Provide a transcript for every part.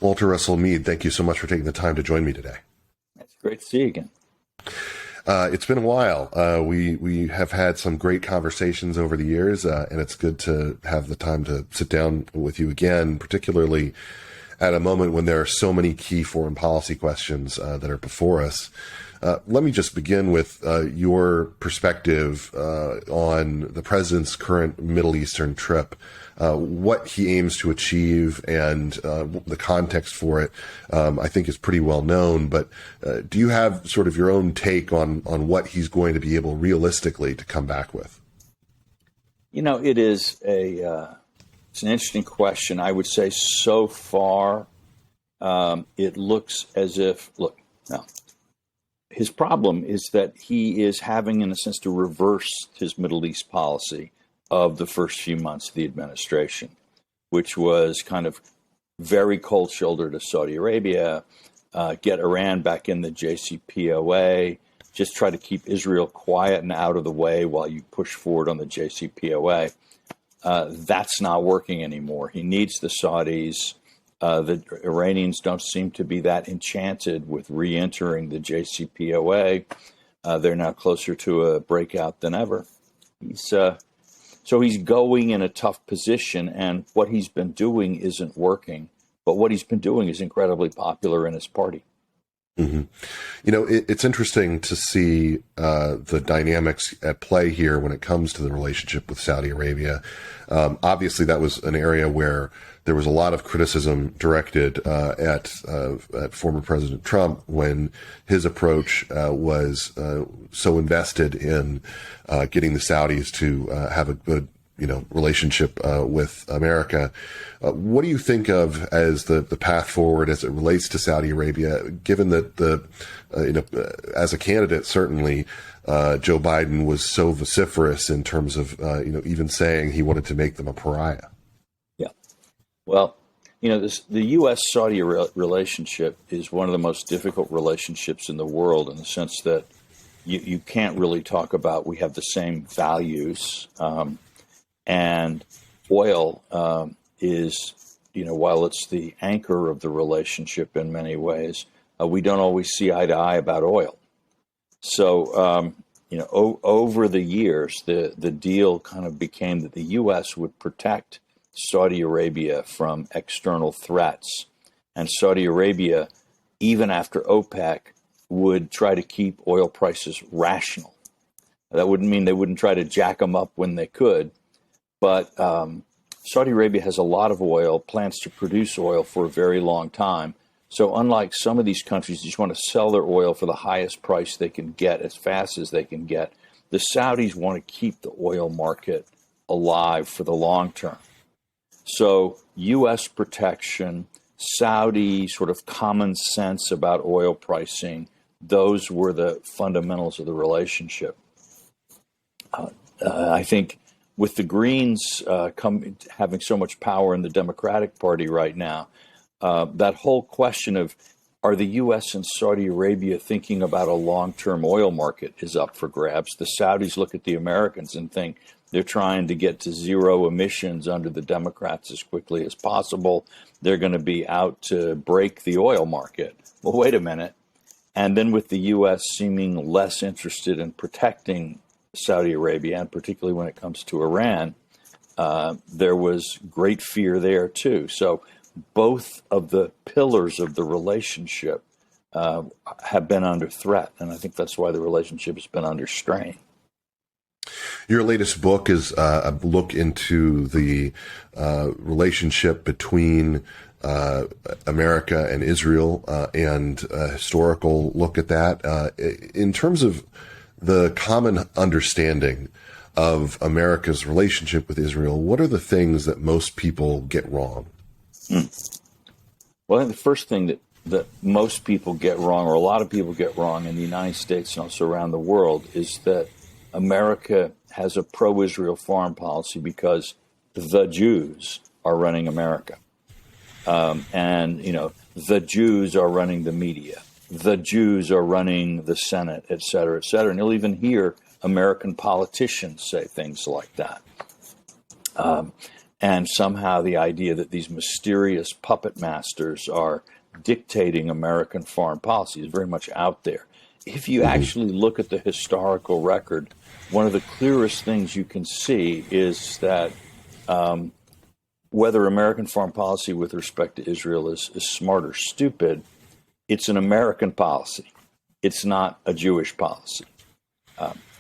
Walter Russell Mead, thank you so much for taking the time to join me today. It's great to see you again. It's been a while. We have had some great conversations over the years, and it's good to have the time to sit down with you again, particularly at a moment when there are so many key foreign policy questions that are before us. Let me just begin with your perspective on the president's current Middle Eastern trip, what he aims to achieve, and the context for it, I think is pretty well known. But do you have sort of your own take on what he's going to be able realistically to come back with? You know, it's an interesting question. I would say so far, it looks as if, his problem is that he is having, in a sense, to reverse his Middle East policy of the first few months of the administration, which was kind of very cold shoulder to Saudi Arabia, get Iran back in the JCPOA, just try to keep Israel quiet and out of the way while you push forward on the JCPOA. That's not working anymore. He needs the Saudis. The Iranians don't seem to be that enchanted with re-entering the JCPOA. They're now closer to a breakout than ever. So he's going in a tough position, and what he's been doing isn't working. But what he's been doing is incredibly popular in his party. Mm-hmm. You know, it's interesting to see the dynamics at play here when it comes to the relationship with Saudi Arabia. Obviously, that was an area where there was a lot of criticism directed at former President Trump when his approach was so invested in getting the Saudis to have a good, relationship with America. What do you think of as the path forward as it relates to Saudi Arabia, given that as a candidate, certainly Joe Biden was so vociferous in terms of, even saying he wanted to make them a pariah? Yeah. Well, the U.S.-Saudi relationship is one of the most difficult relationships in the world, in the sense that you can't really talk about we have the same values. And oil is, while it's the anchor of the relationship in many ways, we don't always see eye to eye about oil. So, over the years, the deal kind of became that the U.S. would protect Saudi Arabia from external threats. And Saudi Arabia, even after OPEC, would try to keep oil prices rational. That wouldn't mean they wouldn't try to jack them up when they could. But Saudi Arabia has a lot of oil, plans to produce oil for a very long time. So unlike some of these countries, just want to sell their oil for the highest price they can get as fast as they can get, the Saudis want to keep the oil market alive for the long term. So U.S. protection, Saudi sort of common sense about oil pricing, those were the fundamentals of the relationship. I think with the Greens having so much power in the Democratic Party right now, that whole question of are the U.S. and Saudi Arabia thinking about a long-term oil market is up for grabs. The Saudis look at the Americans and think they're trying to get to zero emissions under the Democrats as quickly as possible. They're going to be out to break the oil market. Well, wait a minute. And then with the U.S. seeming less interested in protecting Saudi Arabia, and particularly when it comes to Iran, there was great fear there too. So both of the pillars of the relationship have been under threat, and I think that's why the relationship has been under strain. Your latest book is a look into the relationship between America and Israel, and a historical look at that. In terms of the common understanding of America's relationship with Israel, what are the things that most people get wrong? Well, I think the first thing that most people get wrong, or a lot of people get wrong in the United States and also around the world, is that America has a pro-Israel foreign policy because the Jews are running America. And, the Jews are running the media. The Jews are running the Senate, et cetera, et cetera. And you'll even hear American politicians say things like that. And somehow the idea that these mysterious puppet masters are dictating American foreign policy is very much out there. If you actually look at the historical record, one of the clearest things you can see is that whether American foreign policy with respect to Israel is smart or stupid, it's an American policy. It's not a Jewish policy.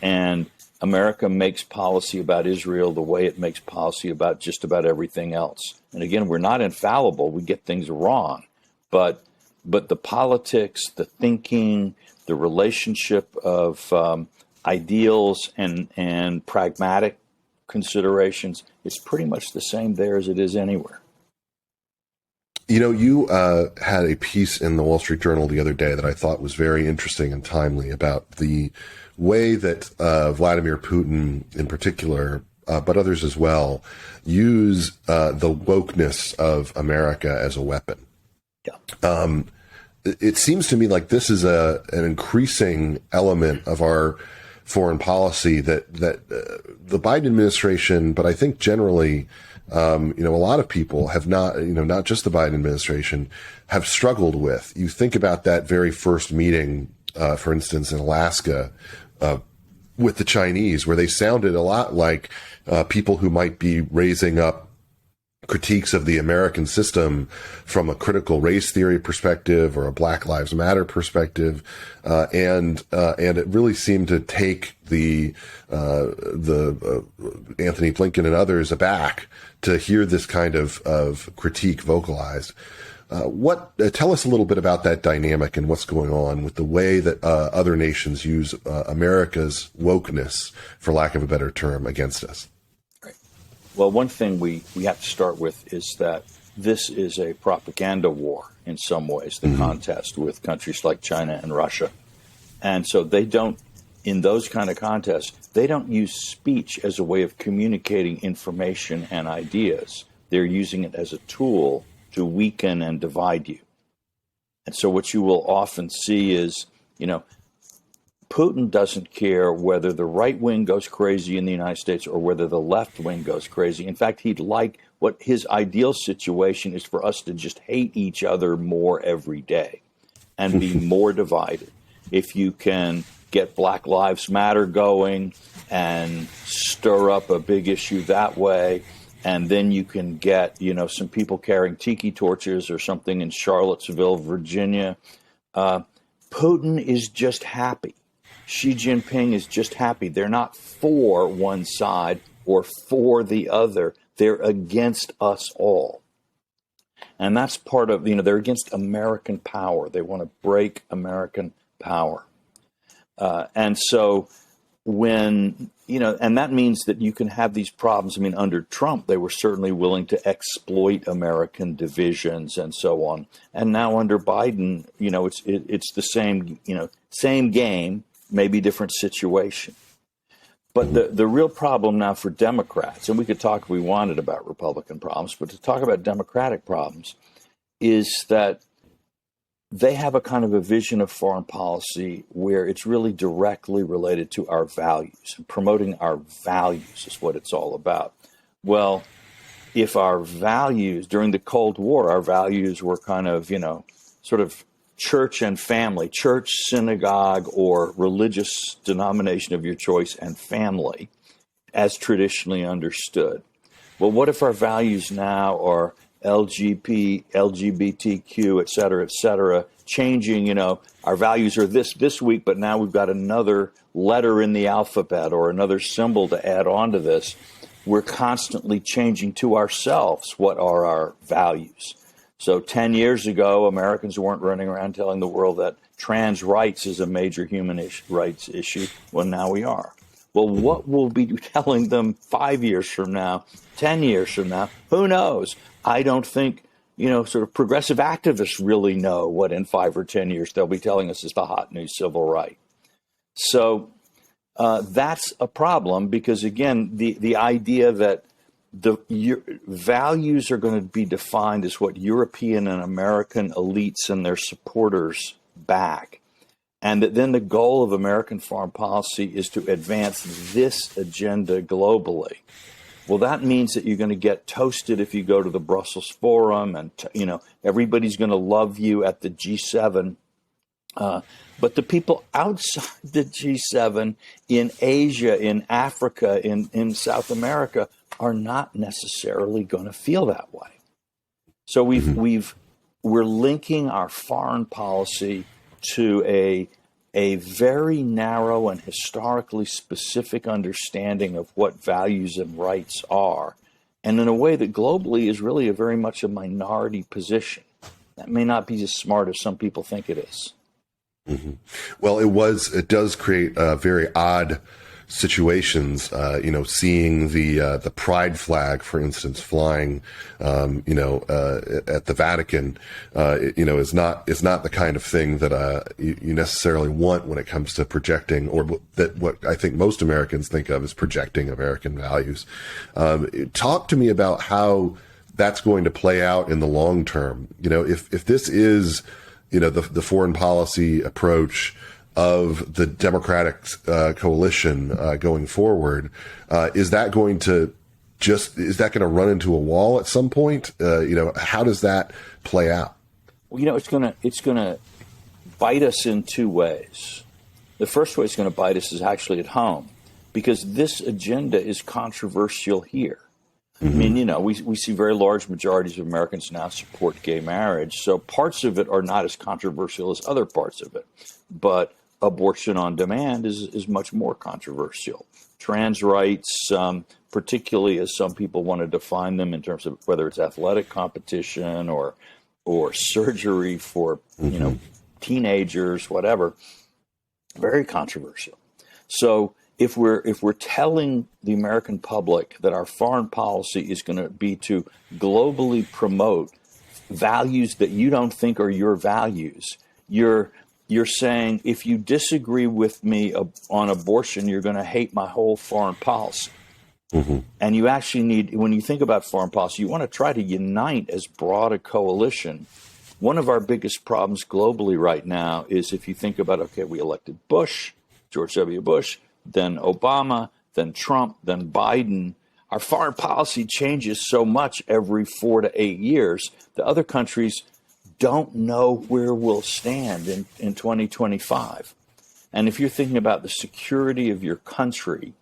And America makes policy about Israel the way it makes policy about just about everything else. And again, we're not infallible. We get things wrong. But the politics, the thinking, the relationship of ideals and pragmatic considerations, it's pretty much the same there as it is anywhere. You know, you had a piece in the Wall Street Journal the other day that I thought was very interesting and timely about the way that Vladimir Putin in particular, but others as well, use the wokeness of America as a weapon. Yeah. It seems to me like this is an increasing element of our foreign policy that the Biden administration, but I think generally, a lot of people have not, not just the Biden administration, have struggled with. You think about that very first meeting, for instance, in Alaska, with the Chinese, where they sounded a lot like people who might be raising up critiques of the American system from a critical race theory perspective or a Black Lives Matter perspective, and it really seemed to take the Anthony Blinken and others aback to hear this kind of critique vocalized. Tell us a little bit about that dynamic and what's going on with the way that other nations use America's wokeness, for lack of a better term, against us. Well, one thing we have to start with is that this is a propaganda war in some ways, the contest with countries like China and Russia. And so they don't, in those kind of contests, they don't use speech as a way of communicating information and ideas. They're using it as a tool to weaken and divide you. And so what you will often see is, Putin doesn't care whether the right wing goes crazy in the United States or whether the left wing goes crazy. In fact, what his ideal situation is for us to just hate each other more every day and be more divided. If you can get Black Lives Matter going and stir up a big issue that way, and then you can get, some people carrying tiki torches or something in Charlottesville, Virginia. Putin is just happy. Xi Jinping is just happy. They're not for one side or for the other. They're against us all. And that's part of, they're against American power. They want to break American power. And so when, and that means that you can have these problems. I mean, under Trump, they were certainly willing to exploit American divisions and so on. And now under Biden, it's the same, same game, maybe different situation. But the real problem now for Democrats, and we could talk if we wanted about Republican problems, but to talk about Democratic problems, is that they have a kind of a vision of foreign policy where it's really directly related to our values. And promoting our values is what it's all about. Well, if our values, during the Cold War, our values were kind of, sort of church and family, church, synagogue, or religious denomination of your choice, and family, as traditionally understood. Well, what if our values now are LGBTQ, et cetera, changing, our values are this week, but now we've got another letter in the alphabet or another symbol to add on to this. We're constantly changing to ourselves what are our values. So 10 years ago, Americans weren't running around telling the world that trans rights is a major human rights issue. Well, now we are. Well, what we'll be telling them 5 years from now, 10 years from now, who knows? I don't think, sort of progressive activists really know what in 5 or 10 years they'll be telling us is the hot new civil right. So that's a problem because, again, the idea that your values are going to be defined as what European and American elites and their supporters back. And that then the goal of American foreign policy is to advance this agenda globally. Well, that means that you're going to get toasted if you go to the Brussels Forum, and everybody's going to love you at the G7. But the people outside the G7 in Asia, in Africa, in South America are not necessarily going to feel that way. So we're linking our foreign policy to a very narrow and historically specific understanding of what values and rights are, and in a way that globally is really very much a minority position. That may not be as smart as some people think it is. Mm-hmm. Well, it does create very odd situations, seeing the pride flag, for instance, flying, at the Vatican, is not the kind of thing that you necessarily want when it comes to projecting, or that what I think most Americans think of as projecting American values. Talk to me about how that's going to play out in the long term. If this is, the foreign policy approach of the Democratic coalition going forward, is that going to run into a wall at some point? How does that play out? Well, it's going to bite us in two ways. The first way it's going to bite us is actually at home, because this agenda is controversial here. Mm-hmm. I mean, we see very large majorities of Americans now support gay marriage, so parts of it are not as controversial as other parts of it. But abortion on demand is much more controversial. Trans rights, particularly as some people want to define them in terms of whether it's athletic competition or surgery for teenagers, whatever, very controversial. So if we're telling the American public that our foreign policy is going to be to globally promote values that you don't think are your values, you're saying, if you disagree with me on abortion, you're going to hate my whole foreign policy. Mm-hmm. And you actually need, when you think about foreign policy, you want to try to unite as broad a coalition. One of our biggest problems globally right now is, if you think about, we elected Bush, George W. Bush, then Obama, then Trump, then Biden. Our foreign policy changes so much every 4 to 8 years. The other countries don't know where we'll stand in 2025. And if you're thinking about the security of your country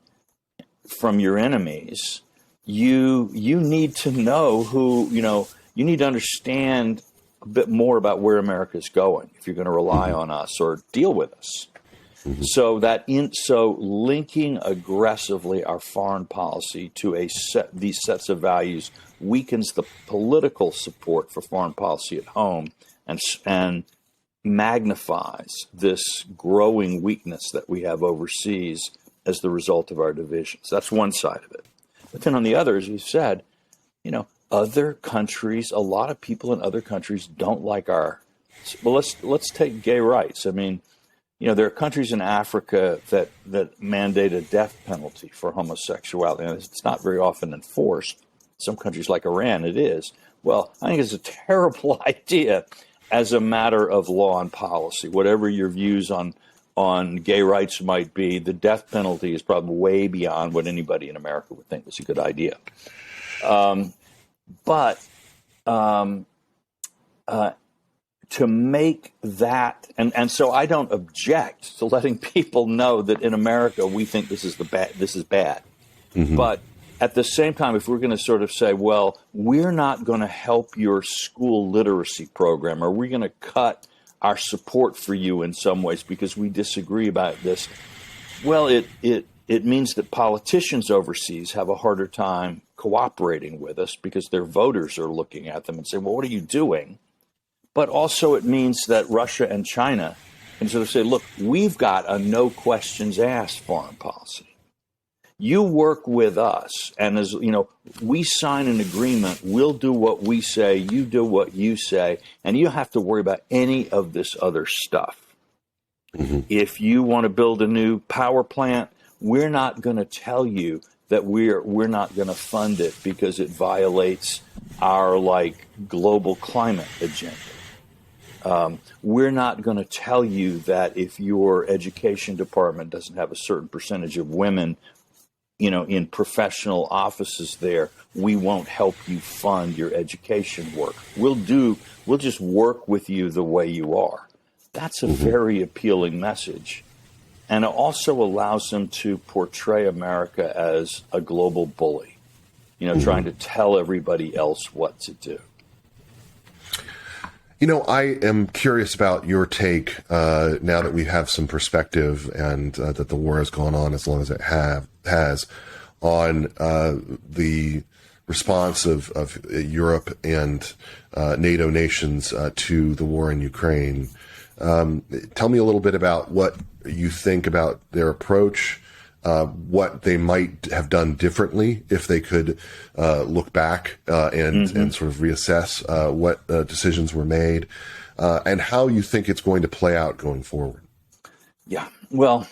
from your enemies, you need to know you need to understand a bit more about where America is going if you're going to rely on us or deal with us. Mm-hmm. So linking aggressively our foreign policy to these sets of values weakens the political support for foreign policy at home and magnifies this growing weakness that we have overseas as the result of our divisions. That's one side of it. But then on the other, as we've said, other countries, a lot of people in other countries don't like let's take gay rights. I mean, there are countries in Africa that mandate a death penalty for homosexuality. And it's not very often enforced. Some countries like Iran, it is. Well, I think it's a terrible idea as a matter of law and policy. Whatever your views on gay rights might be, the death penalty is probably way beyond what anybody in America would think was a good idea. But to make that, and so I don't object to letting people know that in America we think this is bad. Mm-hmm. But at the same time, if we're going to sort of say, well, we're not going to help your school literacy program, or we're going to cut our support for you in some ways because we disagree about this, well, it means that politicians overseas have a harder time cooperating with us because their voters are looking at them and saying, well, what are you doing? But also it means that Russia and China can sort of say, look, we've got a no questions asked foreign policy. You work with us, and as we sign an agreement, we'll do what we say, you do what you say, and you don't have to worry about any of this other stuff. Mm-hmm. If you want to build a new power plant, we're not going to tell you that we're not going to fund it because it violates our global climate agenda. We're not going to tell you that if your education department doesn't have a certain percentage of women in professional offices there, we won't help you fund your education work. We'll just work with you the way you are. That's a very appealing message. And it also allows them to portray America as a global bully, trying to tell everybody else what to do. I am curious about your take now that we have some perspective and that the war has gone on as long as it has on the response of Europe and NATO nations to the war in Ukraine. Tell me a little bit about what you think about their approach, what they might have done differently if they could look back and sort of reassess what decisions were made, and how you think it's going to play out going forward. Yeah, well,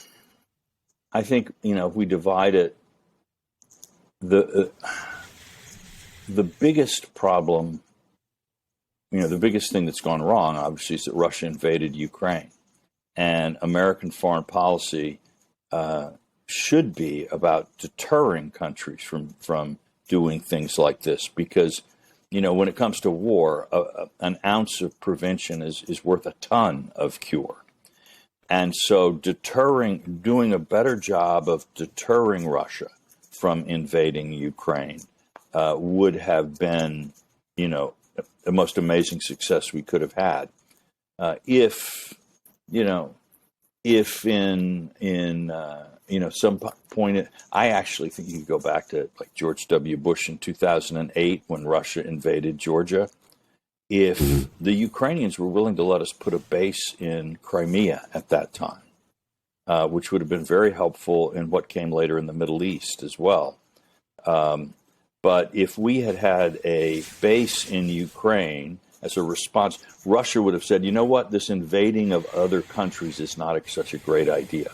I think, if we divide it, the biggest problem, the biggest thing that's gone wrong, obviously, is that Russia invaded Ukraine. And American foreign policy should be about deterring countries from doing things like this. Because, when it comes to war, an ounce of prevention is worth a ton of cure. And so doing a better job of deterring Russia from invading Ukraine would have been, the most amazing success we could have had. If in some point, I actually think you could go back to like George W. Bush in 2008 when Russia invaded Georgia. If the Ukrainians were willing to let us put a base in Crimea at that time, which would have been very helpful in what came later in the Middle East as well. But if we had had a base in Ukraine as a response, Russia would have said, you know what, this invading of other countries is not such a great idea.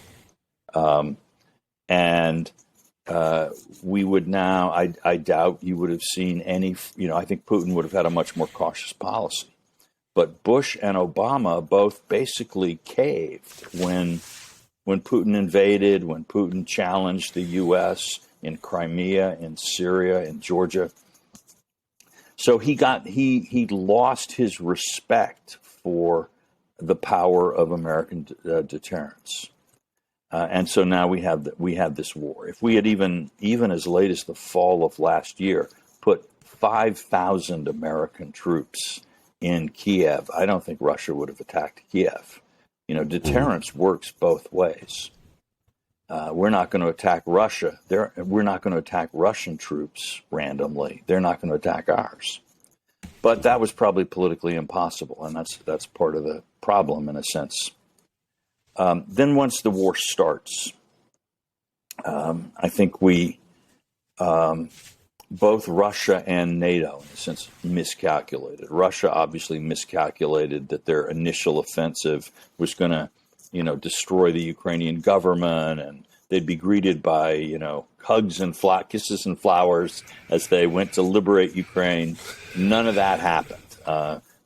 We would now, I doubt you would have seen any, I think Putin would have had a much more cautious policy. But Bush and Obama both basically caved when Putin invaded, when Putin challenged the U.S. in Crimea, in Syria, in Georgia. So he lost his respect for the power of American deterrence. And so now we have this war. If we had even as late as the fall of last year put 5,000 American troops in Kiev, I don't think Russia would have attacked Kiev. Deterrence works both ways. We're not going to attack Russia. We're not going to attack Russian troops randomly. They're not going to attack ours. But that was probably politically impossible, and that's part of the problem in a sense. Then once the war starts, I think we, both Russia and NATO, in a sense, miscalculated. Russia obviously miscalculated that their initial offensive was going to, destroy the Ukrainian government, and they'd be greeted by, hugs and kisses and flowers as they went to liberate Ukraine. None of that happened.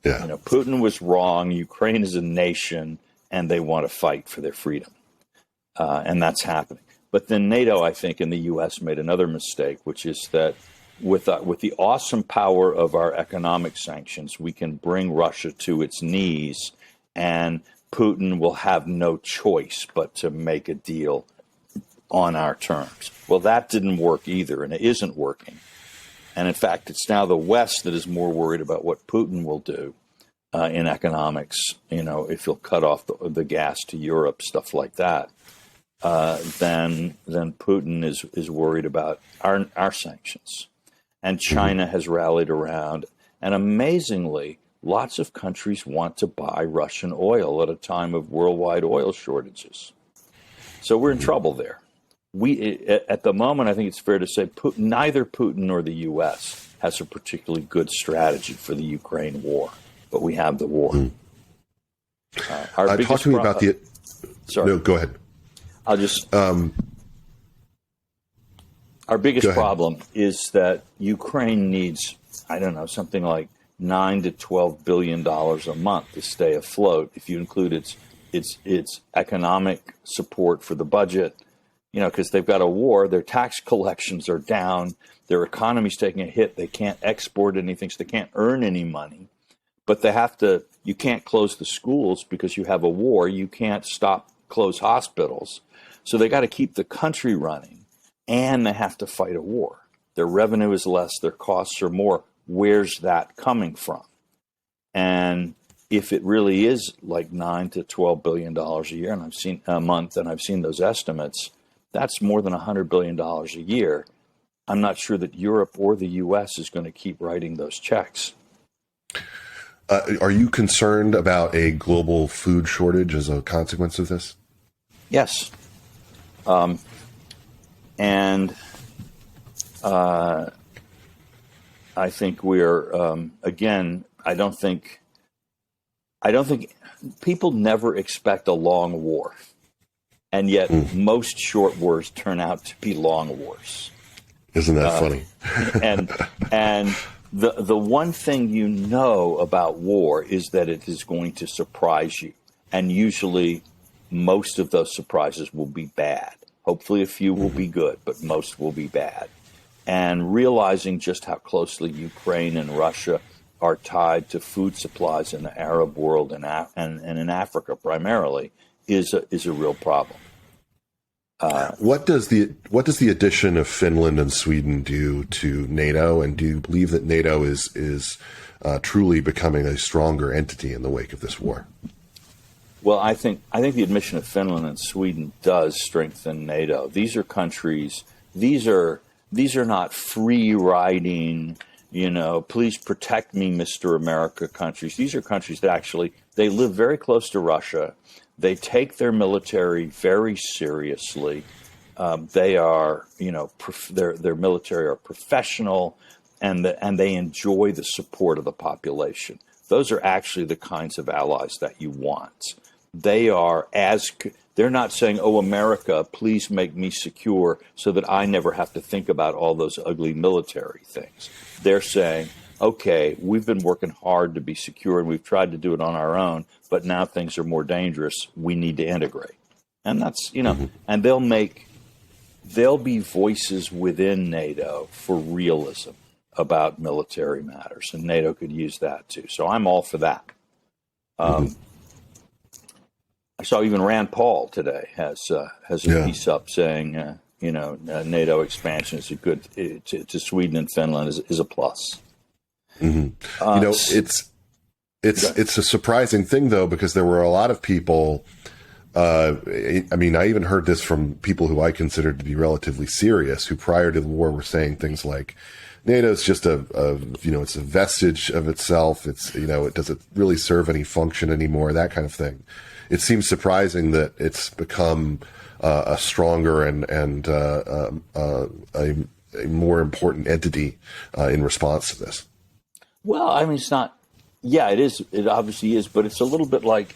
Putin was wrong. Ukraine is a nation, and they want to fight for their freedom. And that's happening. But then NATO, I think, and the U.S. made another mistake, which is that with the awesome power of our economic sanctions, we can bring Russia to its knees, and Putin will have no choice but to make a deal on our terms. Well, that didn't work either, and it isn't working. And in fact, it's now the West that is more worried about what Putin will do in economics, if he'll cut off the gas to Europe, stuff like that, than Putin is worried about our sanctions. And China has rallied around. And amazingly, lots of countries want to buy Russian oil at a time of worldwide oil shortages. So we're in trouble there. At the moment, I think it's fair to say neither Putin nor the U.S. has a particularly good strategy for the Ukraine war, but we have the war. Talk to me about the... Sorry. No, go ahead. I'll just... Our biggest problem is that Ukraine needs, something like $9 to $12 billion a month to stay afloat. If you include its economic support for the budget, because they've got a war, their tax collections are down, their economy's taking a hit, they can't export anything, so they can't earn any money. But you can't close the schools because you have a war, you can't close hospitals. So they got to keep the country running, and they have to fight a war. Their revenue is less, their costs are more. Where's that coming from? And if it really is like $9 to $12 billion a year, and I've seen a month, and I've seen those estimates, that's more than $100 billion a year. I'm not sure that Europe or the U.S. is going to keep writing those checks. Are you concerned about a global food shortage as a consequence of this? Yes. I think we're, again, I don't think people never expect a long war. And yet most short wars turn out to be long wars. Isn't that funny? and the one thing you know about war is that it is going to surprise you. And usually most of those surprises will be bad. Hopefully a few will be good, but most will be bad. And realizing just how closely Ukraine and Russia are tied to food supplies in the Arab world and in Africa primarily is a real problem. What does the addition of Finland and Sweden do to NATO? And do you believe that NATO is truly becoming a stronger entity in the wake of this war? Well, I think the admission of Finland and Sweden does strengthen NATO. These are countries. These are not free riding, please protect me, Mr. America countries. These are countries that actually they live very close to Russia. They take their military very seriously. They are, their military are professional, and they enjoy the support of the population. Those are actually the kinds of allies that you want. They're not saying, "Oh, America, please make me secure so that I never have to think about all those ugly military things." They're saying, "Okay, we've been working hard to be secure, and we've tried to do it on our own, but now things are more dangerous. We need to integrate." And that's, and there'll be voices within NATO for realism about military matters, and NATO could use that too. So I'm all for that. I saw even Rand Paul today has a piece up saying, NATO expansion is a good to Sweden and Finland is a plus. It's a surprising thing though, because there were a lot of people. I even heard this from people who I considered to be relatively serious, who prior to the war were saying things like, NATO's just it's a vestige of itself. It's, it doesn't really serve any function anymore, that kind of thing. It seems surprising that it's become a stronger and a more important entity in response to this. Well, it's not. Yeah, it is. It obviously is, but it's a little bit like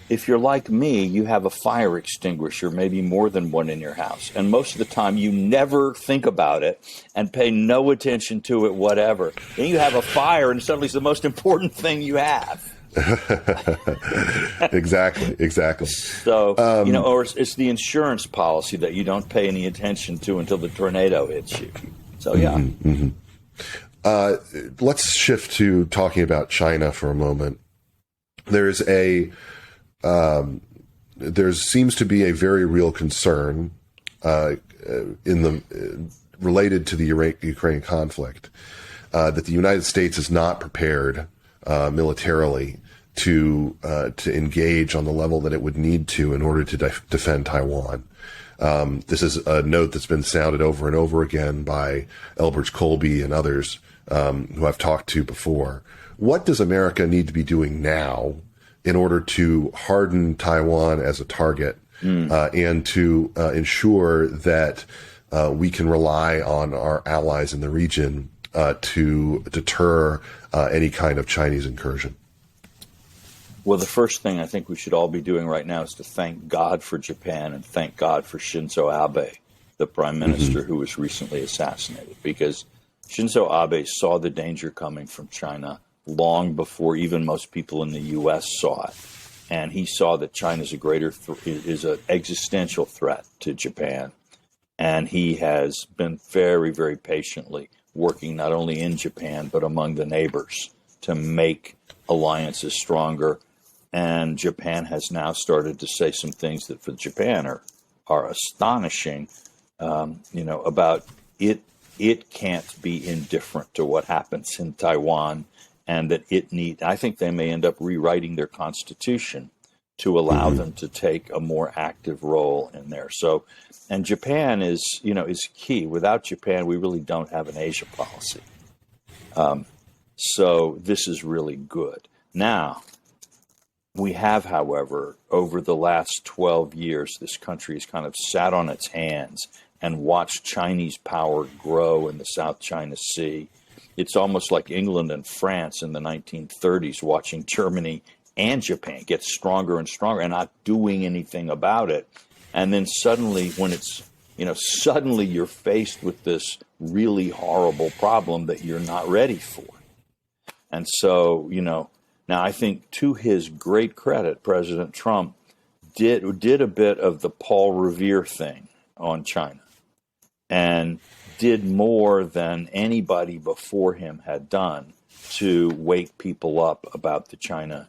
if you're like me, you have a fire extinguisher, maybe more than one in your house. And most of the time you never think about it and pay no attention to it, whatever. Then you have a fire and suddenly it's the most important thing you have. Exactly. So, or it's the insurance policy that you don't pay any attention to until the tornado hits you. So, yeah. Let's shift to talking about China for a moment. There seems to be a very real concern related to the Ukraine conflict that the United States is not prepared militarily to engage on the level that it would need to in order to defend Taiwan. This is a note that's been sounded over and over again by Elbridge Colby and others who I've talked to before. What does America need to be doing now in order to harden Taiwan as a target and to ensure that we can rely on our allies in the region to deter any kind of Chinese incursion? Well, the first thing I think we should all be doing right now is to thank God for Japan and thank God for Shinzo Abe, the prime minister who was recently assassinated, because Shinzo Abe saw the danger coming from China long before even most people in the U.S. saw it. And he saw that China is is an existential threat to Japan. And he has been very, very patiently working not only in Japan, but among the neighbors to make alliances stronger. And Japan has now started to say some things that for Japan are astonishing, about it. It can't be indifferent to what happens in Taiwan, and that I think they may end up rewriting their constitution to allow them to take a more active role in there. So, and Japan is key. Without Japan, we really don't have an Asia policy. So this is really good. Now, we have, however, over the last 12 years, this country has kind of sat on its hands and watched Chinese power grow in the South China Sea. It's almost like England and France in the 1930s watching Germany and Japan get stronger and stronger and not doing anything about it. And then suddenly, suddenly you're faced with this really horrible problem that you're not ready for. And so, now I think to his great credit, President Trump did a bit of the Paul Revere thing on China and did more than anybody before him had done to wake people up about the China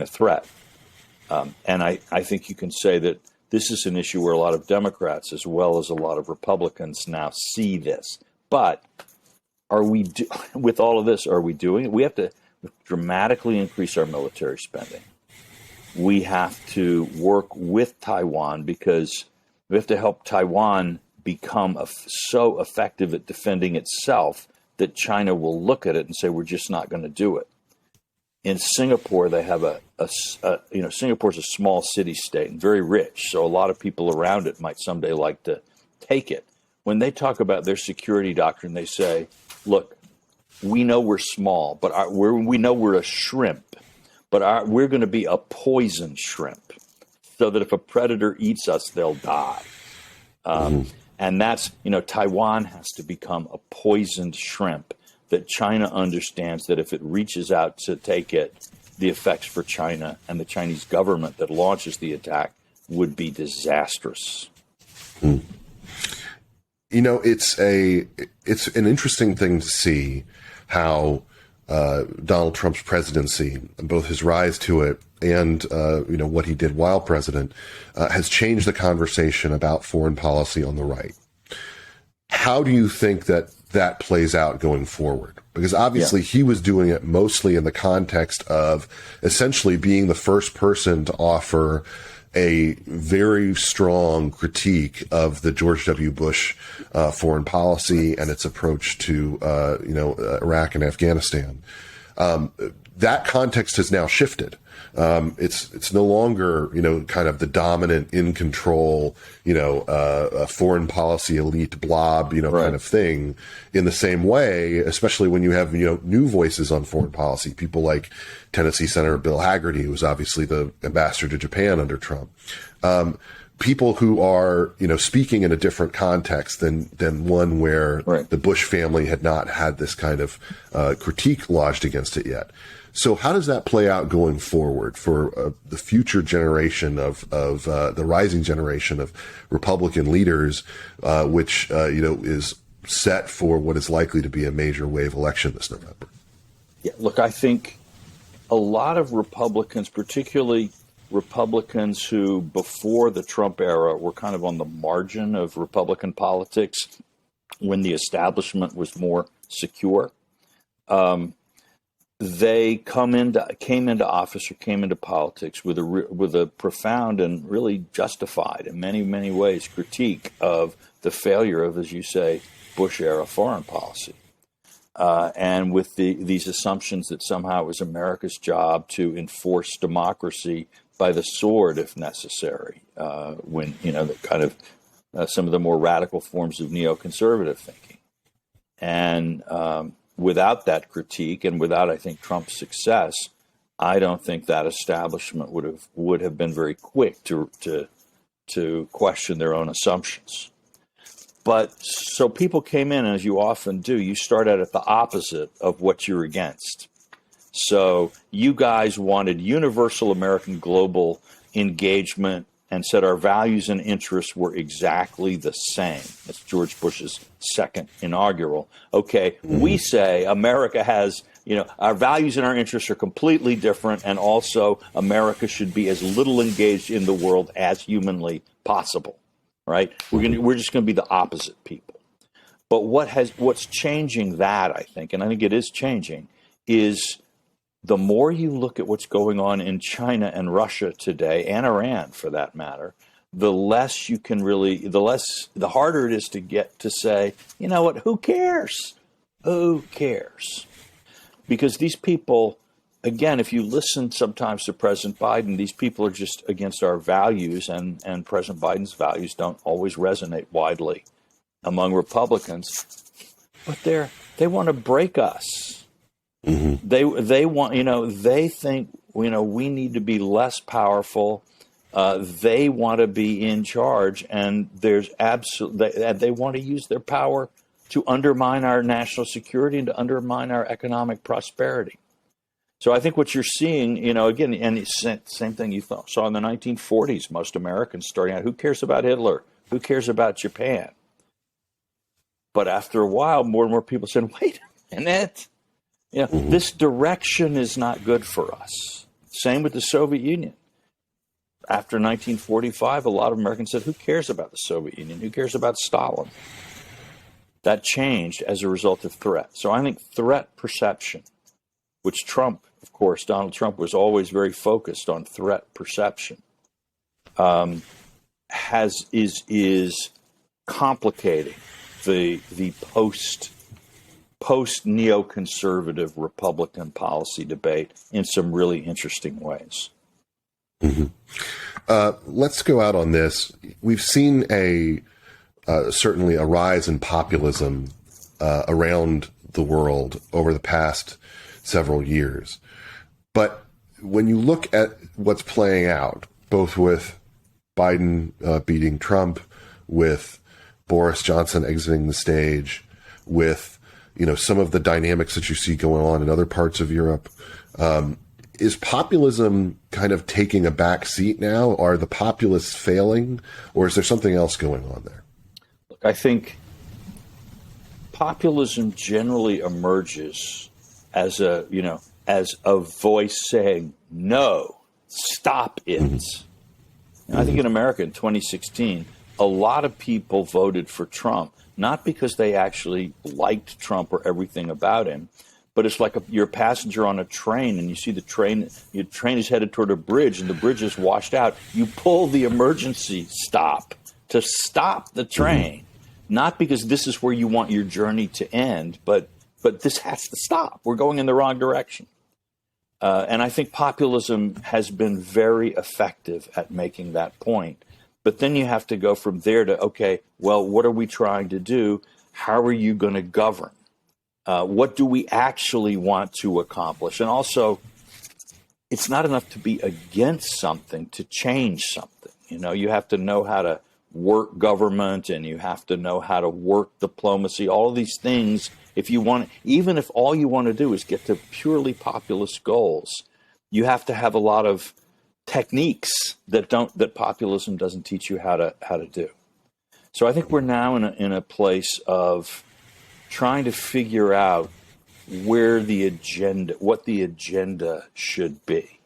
threat. And I think you can say that this is an issue where a lot of Democrats as well as a lot of Republicans now see this. But with all of this, are we doing it? We have to dramatically increase our military spending. We have to work with Taiwan because we have to help Taiwan become so effective at defending itself that China will look at it and say, we're just not going to do it. In Singapore, they have Singapore's a small city state and very rich, so a lot of people around it might someday like to take it. When they talk about their security doctrine, they say, look, we know we're small, but we know we're a shrimp, but we're going to be a poison shrimp so that if a predator eats us, they'll die. And that's, Taiwan has to become a poisoned shrimp that China understands that if it reaches out to take it, the effects for China and the Chinese government that launches the attack would be disastrous. It's an interesting thing to see how Donald Trump's presidency, both his rise to it and what he did while president, has changed the conversation about foreign policy on the right. How do you think that plays out going forward? Because obviously he was doing it mostly in the context of essentially being the first person to offer a very strong critique of the George W. Bush foreign policy and its approach to Iraq and Afghanistan. That context has now shifted. It's no longer kind of the dominant, in control, foreign policy elite blob right. kind of thing in the same way, especially when you have new voices on foreign policy, people like Tennessee Senator Bill Hagerty, who was obviously the ambassador to Japan under Trump. People who are, speaking in a different context than one where right. the Bush family had not had this kind of critique lodged against it yet. So how does that play out going forward for the future generation of the rising generation of Republican leaders, which is set for what is likely to be a major wave election this November? Yeah, look, I think a lot of Republicans, particularly Republicans who before the Trump era were kind of on the margin of Republican politics when the establishment was more secure, they came into office or came into politics with a profound and really justified in many, many ways critique of the failure of, as you say, Bush-era foreign policy. And with these assumptions that somehow it was America's job to enforce democracy by the sword if necessary, when, the kind of some of the more radical forms of neoconservative thinking. And without that critique and without, I think, Trump's success, I don't think that establishment would have been very quick to question their own assumptions. But so people came in, as you often do, you start out at the opposite of what you're against. So you guys wanted universal American global engagement and said our values and interests were exactly the same. That's George Bush's second inaugural. Okay, we say America has, our values and our interests are completely different, and also America should be as little engaged in the world as humanly possible, right? We're just going to be the opposite people. But what's changing that, I think, and I think it is changing, is the more you look at what's going on in China and Russia today, and Iran for that matter, the less you can really, the harder it is to get to say, you know what, who cares? Who cares? Because these people, again, if you listen sometimes to President Biden, these people are just against our values, and President Biden's values don't always resonate widely among Republicans, but they want to break us. Mm-hmm. They want, they think, we need to be less powerful. They want to be in charge, and they want to use their power to undermine our national security and to undermine our economic prosperity. So I think what you're seeing, again, and it's the same thing you saw in the 1940s, most Americans starting out, who cares about Hitler? Who cares about Japan? But after a while, more and more people said, wait a minute. This direction is not good for us. Same with the Soviet Union. After 1945, a lot of Americans said, who cares about the Soviet Union? Who cares about Stalin? That changed as a result of threat. So I think threat perception, which Donald Trump was always very focused on threat perception, is complicating the post-neoconservative Republican policy debate in some really interesting ways. Mm-hmm. Let's go out on this. We've seen certainly a rise in populism around the world over the past several years. But when you look at what's playing out, both with Biden beating Trump, with Boris Johnson exiting the stage, with some of the dynamics that you see going on in other parts of Europe, is populism kind of taking a back seat now? Are the populists failing, or is there something else going on there? Look, I think populism generally emerges as a voice saying, no, stop it. Mm-hmm. And I think in America in 2016, a lot of people voted for Trump, not because they actually liked Trump or everything about him, but it's like you're a passenger on a train and you see your train is headed toward a bridge and the bridge is washed out. You pull the emergency stop to stop the train, not because this is where you want your journey to end, but this has to stop. We're going in the wrong direction. And I think populism has been very effective at making that point. But then you have to go from there to, okay, well, what are we trying to do? How are you going to govern? What do we actually want to accomplish? And also, it's not enough to be against something to change something. You have to know how to work government, and you have to know how to work diplomacy, all of these things. Even if all you want to do is get to purely populist goals, you have to have a lot of techniques that populism doesn't teach you how to do. So I think we're now in a place of trying to figure out what the agenda should be.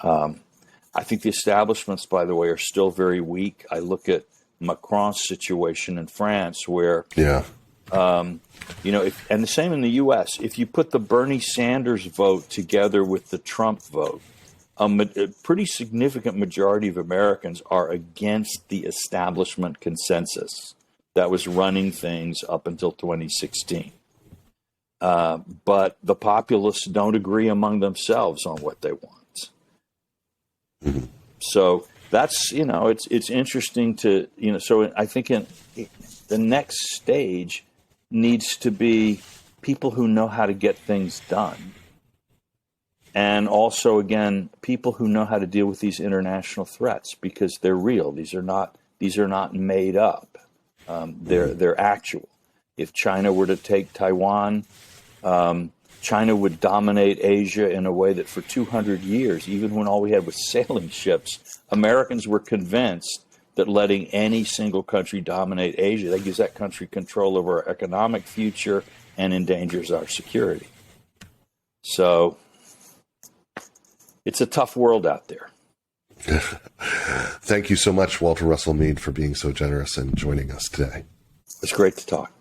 I think the establishments, by the way, are still very weak. I look at Macron's situation in France, where and the same in the U.S. If you put the Bernie Sanders vote together with the Trump vote, a pretty significant majority of Americans are against the establishment consensus that was running things up until 2016. But the populists don't agree among themselves on what they want. Mm-hmm. So that's, it's interesting to, so I think the next stage needs to be people who know how to get things done. And also, again, people who know how to deal with these international threats, because they're real. These are not made up. They're actual. If China were to take Taiwan, China would dominate Asia in a way that for 200 years, even when all we had was sailing ships, Americans were convinced that letting any single country dominate Asia, that gives that country control over our economic future and endangers our security. So it's a tough world out there. Thank you so much, Walter Russell Mead, for being so generous and joining us today. It's great to talk.